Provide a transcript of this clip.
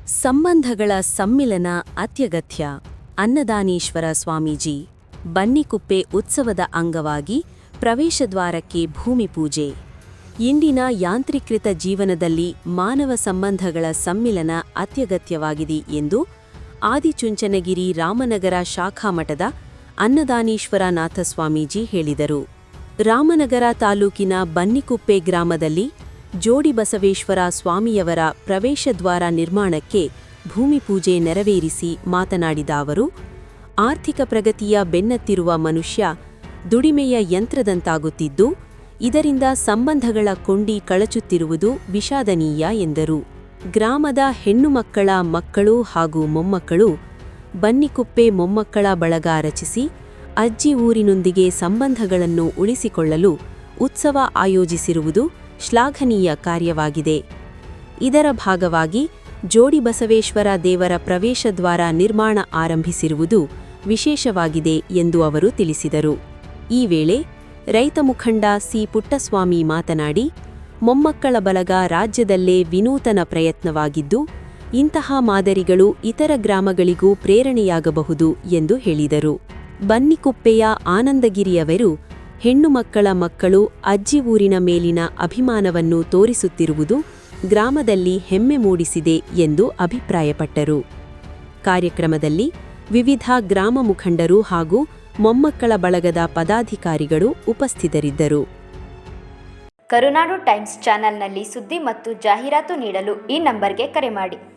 ಸಂಬಂಧಗಳ ಸಮ್ಮಿಲನ ಅತ್ಯಗತ್ಯ. ಅನ್ನದಾನೀಶ್ವರ ಸ್ವಾಮೀಜಿ. ಬನ್ನಿಕುಪ್ಪೆ ಉತ್ಸವದ ಅಂಗವಾಗಿ ಪ್ರವೇಶದ್ವಾರಕ್ಕೆ ಭೂಮಿ ಪೂಜೆ. ಇಂದಿನ ಯಾಂತ್ರೀಕೃತ ಜೀವನದಲ್ಲಿ ಮಾನವ ಸಂಬಂಧಗಳ ಸಮ್ಮಿಲನ ಅತ್ಯಗತ್ಯವಾಗಿದೆ ಎಂದು ಆದಿಚುಂಚನಗಿರಿ ರಾಮನಗರ ಶಾಖಾಮಠದ ಅನ್ನದಾನೀಶ್ವರನಾಥ ಸ್ವಾಮೀಜಿ ಹೇಳಿದರು. ರಾಮನಗರ ತಾಲೂಕಿನ ಬನ್ನಿಕುಪ್ಪೆ ಗ್ರಾಮದಲ್ಲಿ ಜೋಡಿ ಬಸವೇಶ್ವರ ಸ್ವಾಮಿಯವರ ಪ್ರವೇಶದ್ವಾರ ನಿರ್ಮಾಣಕ್ಕೆ ಭೂಮಿ ಪೂಜೆ ನೆರವೇರಿಸಿ ಮಾತನಾಡಿದ ಅವರು, ಆರ್ಥಿಕ ಪ್ರಗತಿಯ ಬೆನ್ನತ್ತಿರುವ ಮನುಷ್ಯ ದುಡಿಮೆಯ ಯಂತ್ರದಂತಾಗುತ್ತಿದ್ದು, ಇದರಿಂದ ಸಂಬಂಧಗಳ ಕೊಂಡಿ ಕಳಚುತ್ತಿರುವುದು ವಿಷಾದನೀಯ ಎಂದರು. ಗ್ರಾಮದ ಹೆಣ್ಣು ಮಕ್ಕಳ ಮಕ್ಕಳು ಹಾಗೂ ಮೊಮ್ಮಕ್ಕಳು ಬನ್ನಿಕುಪ್ಪೆ ಮೊಮ್ಮಕ್ಕಳ ಬಳಗ ರಚಿಸಿ ಅಜ್ಜಿ ಊರಿನೊಂದಿಗೆ ಸಂಬಂಧಗಳನ್ನು ಉಳಿಸಿಕೊಳ್ಳಲು ಉತ್ಸವ ಆಯೋಜಿಸಿರುವುದು ಶ್ಲಾಘನೀಯ ಕಾರ್ಯವಾಗಿದೆ. ಇದರ ಭಾಗವಾಗಿ ಜೋಡಿ ಬಸವೇಶ್ವರ ದೇವರ ಪ್ರವೇಶದ್ವಾರ ನಿರ್ಮಾಣ ಆರಂಭಿಸಿರುವುದು ವಿಶೇಷವಾಗಿದೆ ಎಂದು ಅವರು ತಿಳಿಸಿದರು. ಈ ವೇಳೆ ರೈತ ಮುಖಂಡ ಸಿ. ಪುಟ್ಟಸ್ವಾಮಿ ಮಾತನಾಡಿ, ಮೊಮ್ಮಕ್ಕಳ ಬಳಗ ರಾಜ್ಯದಲ್ಲೇ ವಿನೂತನ ಪ್ರಯತ್ನವಾಗಿದ್ದು, ಇಂತಹ ಮಾದರಿಗಳು ಇತರ ಗ್ರಾಮಗಳಿಗೂ ಪ್ರೇರಣೆಯಾಗಬಹುದು ಎಂದು ಹೇಳಿದರು. ಬನ್ನಿಕುಪ್ಪೆಯ ಆನಂದಗಿರಿಯವರು ಹೆಣ್ಣು ಮಕ್ಕಳ ಮಕ್ಕಳು ಅಜ್ಜಿ ಊರಿನ ಮೇಲಿನ ಅಭಿಮಾನವನ್ನು ತೋರಿಸುತ್ತಿರುವುದು ಗ್ರಾಮದಲ್ಲಿ ಹೆಮ್ಮೆ ಮೂಡಿಸಿದೆ ಎಂದು ಅಭಿಪ್ರಾಯಪಟ್ಟರು. ಕಾರ್ಯಕ್ರಮದಲ್ಲಿ ವಿವಿಧ ಗ್ರಾಮ ಮುಖಂಡರು ಹಾಗೂ ಮೊಮ್ಮಕ್ಕಳ ಬಳಗದ ಪದಾಧಿಕಾರಿಗಳು ಉಪಸ್ಥಿತರಿದ್ದರು. ಕರುನಾಡು ಟೈಮ್ಸ್ ಚಾನೆಲ್ನಲ್ಲಿ ಸುದ್ದಿ ಮತ್ತು ಜಾಹೀರಾತು ನೀಡಲು ಈ ನಂಬರ್ಗೆ ಕರೆ ಮಾಡಿ.